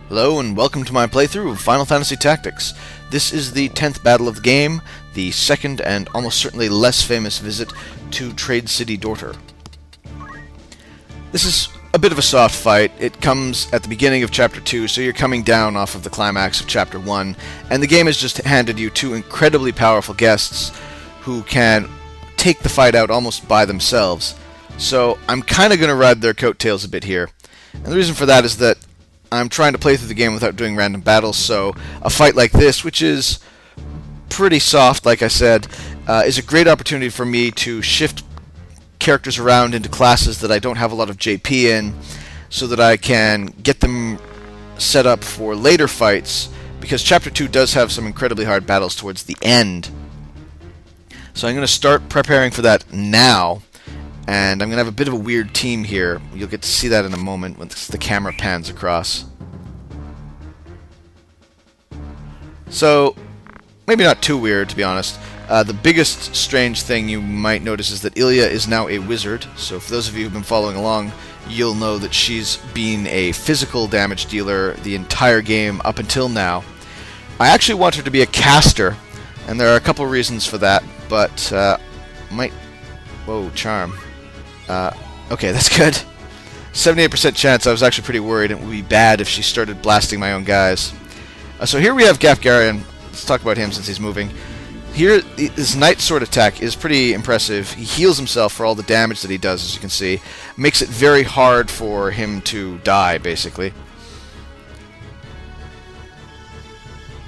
Hello and welcome to my playthrough of Final Fantasy Tactics. This is the 10th battle of the game, the second and almost certainly less famous visit to Trade City Dorter. This is a bit of a soft fight. It comes at the beginning of Chapter 2, so you're coming down off of the climax of Chapter 1, and the game has just handed you two incredibly powerful guests who can take the fight out almost by themselves. So I'm kind of going to ride their coattails a bit here. And the reason for that is that I'm trying to play through the game without doing random battles, so a fight like this, which is pretty soft, like I said, is a great opportunity for me to shift characters around into classes that I don't have a lot of JP in, so that I can get them set up for later fights, because Chapter 2 does have some incredibly hard battles towards the end. So I'm going to start preparing for that now. And I'm going to have a bit of a weird team here. You'll get to see that in a moment when the camera pans across. So, maybe not too weird, to be honest. The biggest strange thing you might notice is that Ilya is now a wizard. So for those of you who've been following along, you'll know that she's been a physical damage dealer the entire game up until now. I actually want her to be a caster, and there are a couple reasons for that, but might... Whoa, charm. Okay, that's good. 78% chance. I was actually pretty worried it would be bad if she started blasting my own guys. So here we have Gafgarion. Let's talk about him since he's moving. Here, his Knight Sword attack is pretty impressive. He heals himself for all the damage that he does, as you can see. Makes it very hard for him to die, basically.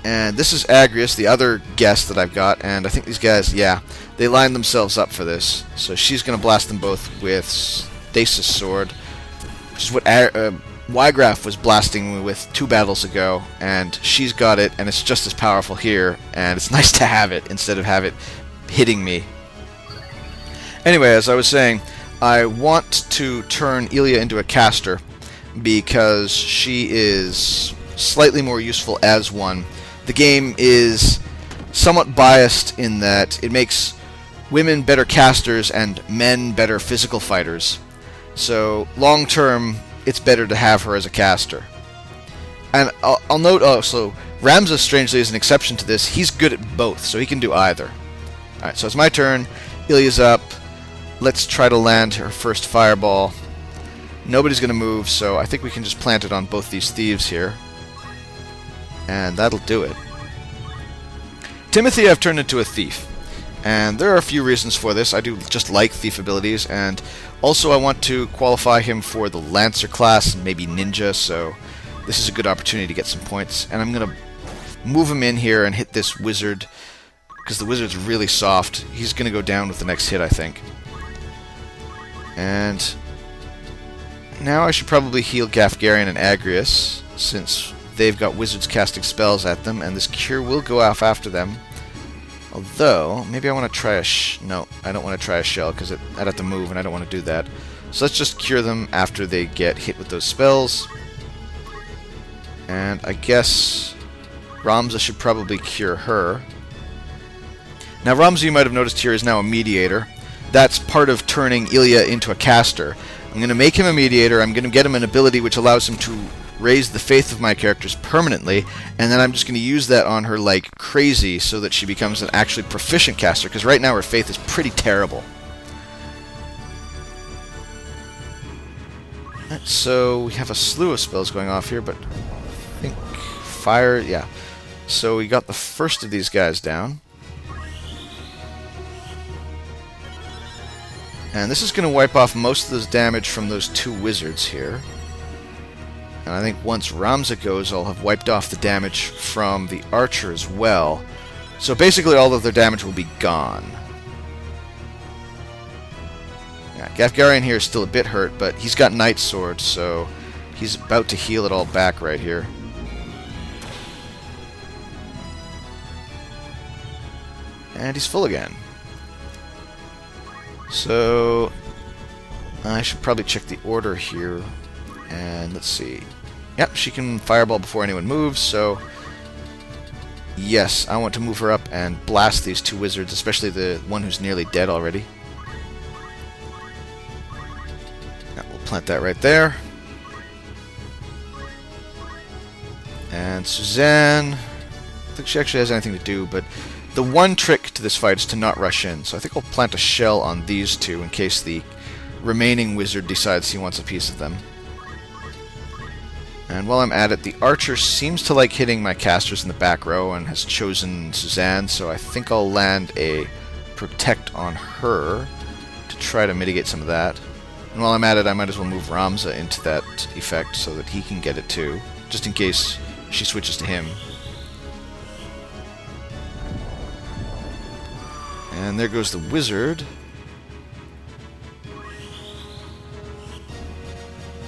And this is Agrias, the other guest that I've got, and I think these guys, yeah, they lined themselves up for this. So she's going to blast them both with Stasis Sword, which is what Ygraf was blasting me with 2 battles ago, and she's got it, and it's just as powerful here, and it's nice to have it instead of have it hitting me. Anyway, as I was saying, I want to turn Ilya into a caster, because she is slightly more useful as one. The game is somewhat biased in that it makes women better casters and men better physical fighters. So, long term, it's better to have her as a caster. And I'll note also, Ramza, strangely, is an exception to this. He's good at both, so he can do either. Alright, so it's my turn. Ilya's up. Let's try to land her first fireball. Nobody's going to move, so I think we can just plant it on both these thieves here. And that'll do it. Timothy I've turned into a thief. And there are a few reasons for this. I do just like thief abilities, and also I want to qualify him for the Lancer class, and maybe Ninja, so this is a good opportunity to get some points. And I'm going to move him in here and hit this wizard, because the wizard's really soft. He's going to go down with the next hit, I think. And now I should probably heal Gafgarion and Agrias, since they've got wizards casting spells at them, and this cure will go off after them. Although, maybe I want to try a no, I don't want to try a shell, because I'd have to move, and I don't want to do that. So let's just cure them after they get hit with those spells. And I guess Ramza should probably cure her. Now, Ramza, you might have noticed here, is now a mediator. That's part of turning Ilya into a caster. I'm going to make him a mediator. I'm going to get him an ability which allows him to raise the faith of my characters permanently, and then I'm just going to use that on her like crazy so that she becomes an actually proficient caster, because right now her faith is pretty terrible. Right, so we have a slew of spells going off here, but I think fire, yeah. So we got the first of these guys down. And this is going to wipe off most of this damage from those 2 wizards here. And I think once Ramza goes, I'll have wiped off the damage from the archer as well. So basically all of their damage will be gone. Yeah, Gafgarion here is still a bit hurt, but he's got Knight Sword, so he's about to heal it all back right here. And he's full again. So I should probably check the order here. And let's see. Yep, she can fireball before anyone moves, so yes, I want to move her up and blast these 2 wizards, especially the one who's nearly dead already. Now we'll plant that right there. And Suzanne, I don't think she actually has anything to do, but the one trick to this fight is to not rush in. So I think I'll plant a shell on these two in case the remaining wizard decides he wants a piece of them. And while I'm at it, the archer seems to like hitting my casters in the back row and has chosen Suzanne, so I think I'll land a protect on her to try to mitigate some of that. And while I'm at it, I might as well move Ramza into that effect so that he can get it too, just in case she switches to him. And there goes the wizard.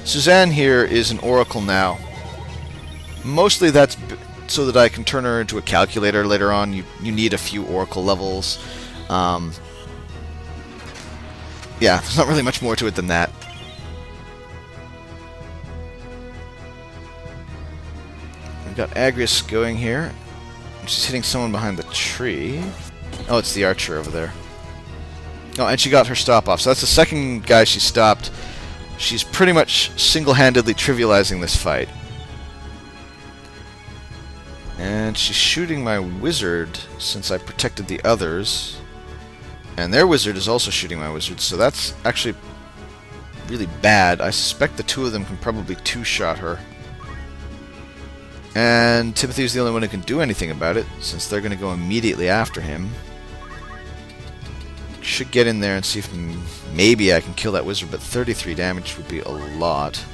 Suzanne here is an oracle now. Mostly that's so that I can turn her into a calculator later on. You need a few oracle levels. Yeah, there's not really much more to it than that. We've got Agrias going here. She's hitting someone behind the tree. Oh, it's the archer over there. Oh, and she got her stop off. So that's the second guy she stopped. She's pretty much single-handedly trivializing this fight. And she's shooting my wizard since I protected the others. And their wizard is also shooting my wizard, so that's actually really bad. I suspect the two of them can probably two-shot her. And Timothy's the only one who can do anything about it, since they're going to go immediately after him. Should get in there and see if maybe I can kill that wizard, but 33 damage would be a lot.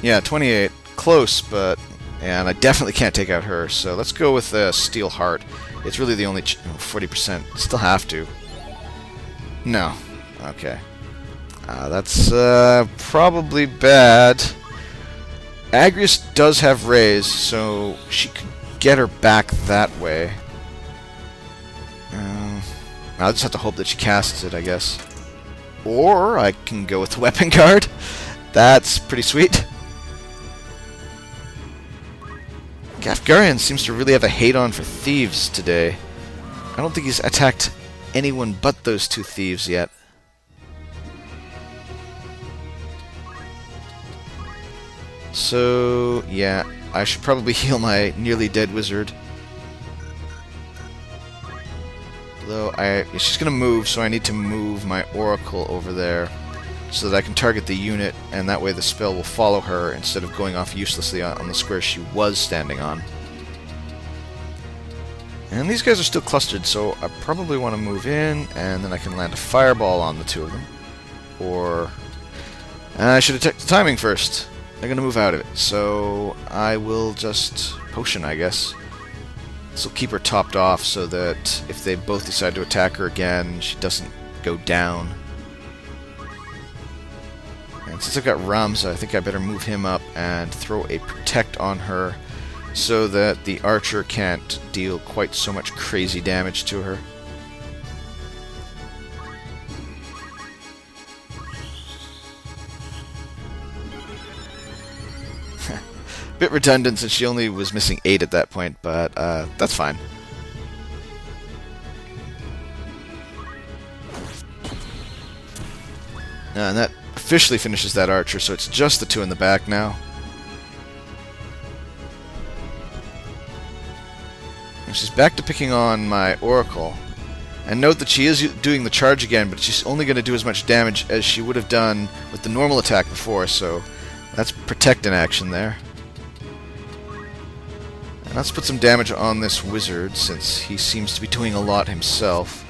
Yeah, 28. Close, but... And I definitely can't take out her, so let's go with Steel Heart. It's really the only... 40%. Still have to. No. Okay. That's probably bad. Agrias does have raise, so she could get her back that way. I'll just have to hope that she casts it, I guess. Or I can go with the weapon guard. That's pretty sweet. Gafgarion seems to really have a hate-on for thieves today. I don't think he's attacked anyone but those two thieves yet. So, yeah, I should probably heal my nearly dead wizard. Though she's going to move, so I need to move my oracle over there so that I can target the unit, and that way the spell will follow her instead of going off uselessly on the square she was standing on. And these guys are still clustered, so I probably want to move in, and then I can land a fireball on the two of them. Or... I should have checked the timing first. They're going to move out of it, so I will just potion, I guess. This will keep her topped off so that if they both decide to attack her again, she doesn't go down. And since I've got Ramza, I think I better move him up and throw a protect on her so that the archer can't deal quite so much crazy damage to her. Bit redundant since she only was missing 8 at that point, but that's fine. And that officially finishes that archer, so it's just the two in the back now. And she's back to picking on my oracle. And note that she is doing the charge again, but she's only going to do as much damage as she would have done with the normal attack before, so that's protect in action there. And let's put some damage on this wizard, since he seems to be doing a lot himself.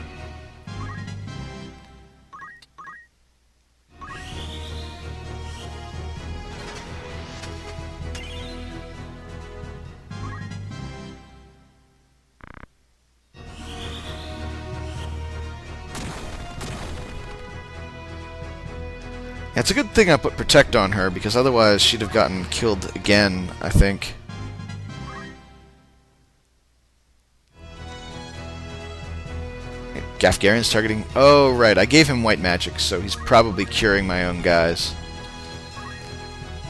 Yeah, it's a good thing I put protect on her, because otherwise she'd have gotten killed again, I think. Gafgarion's targeting... Oh, right, I gave him white magic, so he's probably curing my own guys.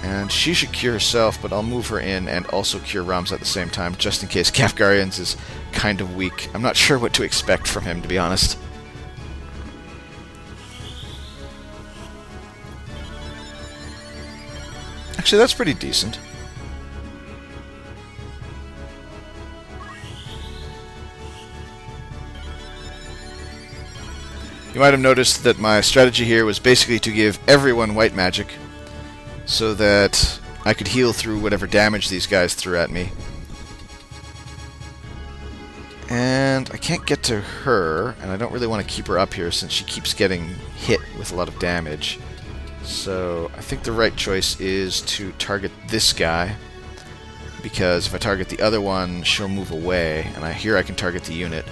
And she should cure herself, but I'll move her in and also cure Ramza at the same time, just in case Gafgarion's is kind of weak. I'm not sure what to expect from him, to be honest. Actually, that's pretty decent. You might have noticed that my strategy here was basically to give everyone white magic so that I could heal through whatever damage these guys threw at me. And I can't get to her, and I don't really want to keep her up here since she keeps getting hit with a lot of damage. So I think the right choice is to target this guy, because if I target the other one, she'll move away, and here I can target the unit.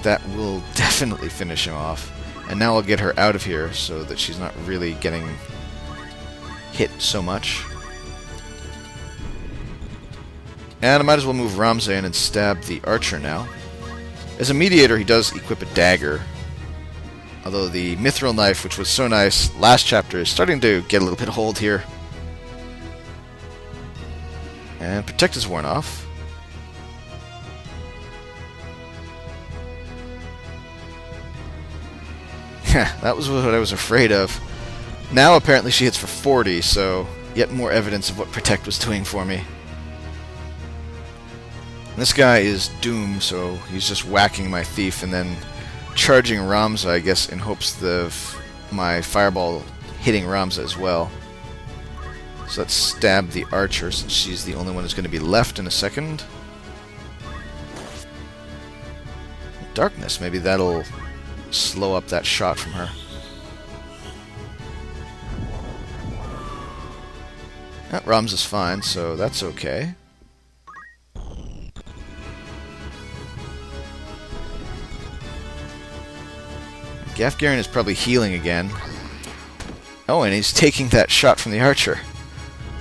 That will definitely finish him off. And now I'll get her out of here so that she's not really getting hit so much. And I might as well move Ramza in and stab the archer now. As a mediator, he does equip a dagger. Although the mithril knife, which was so nice last chapter, is starting to get a little bit of hold here. And protect is worn off. That was what I was afraid of. Now apparently she hits for 40, so yet more evidence of what protect was doing for me. This guy is doomed, so he's just whacking my thief and then charging Ramza, I guess, in hopes of my fireball hitting Ramza as well. So let's stab the archer, since she's the only one who's going to be left in a second. Darkness, maybe that'll slow up that shot from her. Ramza's fine, so that's okay. Gafgarion is probably healing again. Oh, and he's taking that shot from the archer.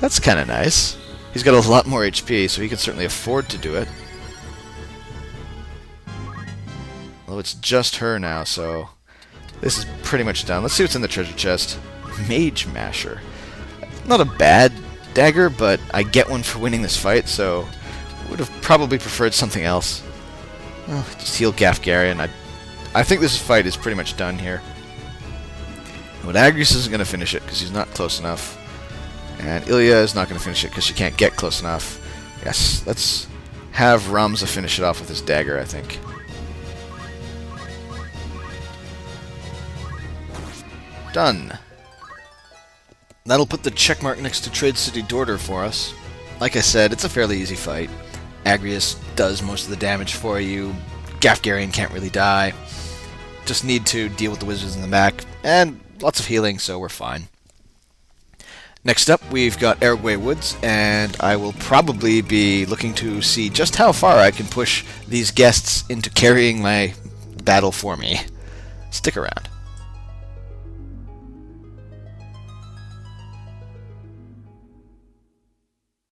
That's kind of nice. He's got a lot more HP, so he can certainly afford to do it. Although it's just her now, so this is pretty much done. Let's see what's in the treasure chest. Mage Masher. Not a bad dagger, but I get one for winning this fight, so would have probably preferred something else. Oh, just heal Gafgarion. I think this fight is pretty much done here. But Agrias isn't going to finish it because he's not close enough. And Ilya is not going to finish it because she can't get close enough. Yes, let's have Ramza finish it off with his dagger, I think. Done. That'll put the checkmark next to Trade City Dorter for us. Like I said, it's a fairly easy fight. Agrias does most of the damage for you. Gafgarion can't really die. Just need to deal with the wizards in the back, and lots of healing, so we're fine. Next up, we've got Aragway Woods, and I will probably be looking to see just how far I can push these guests into carrying my battle for me. Stick around.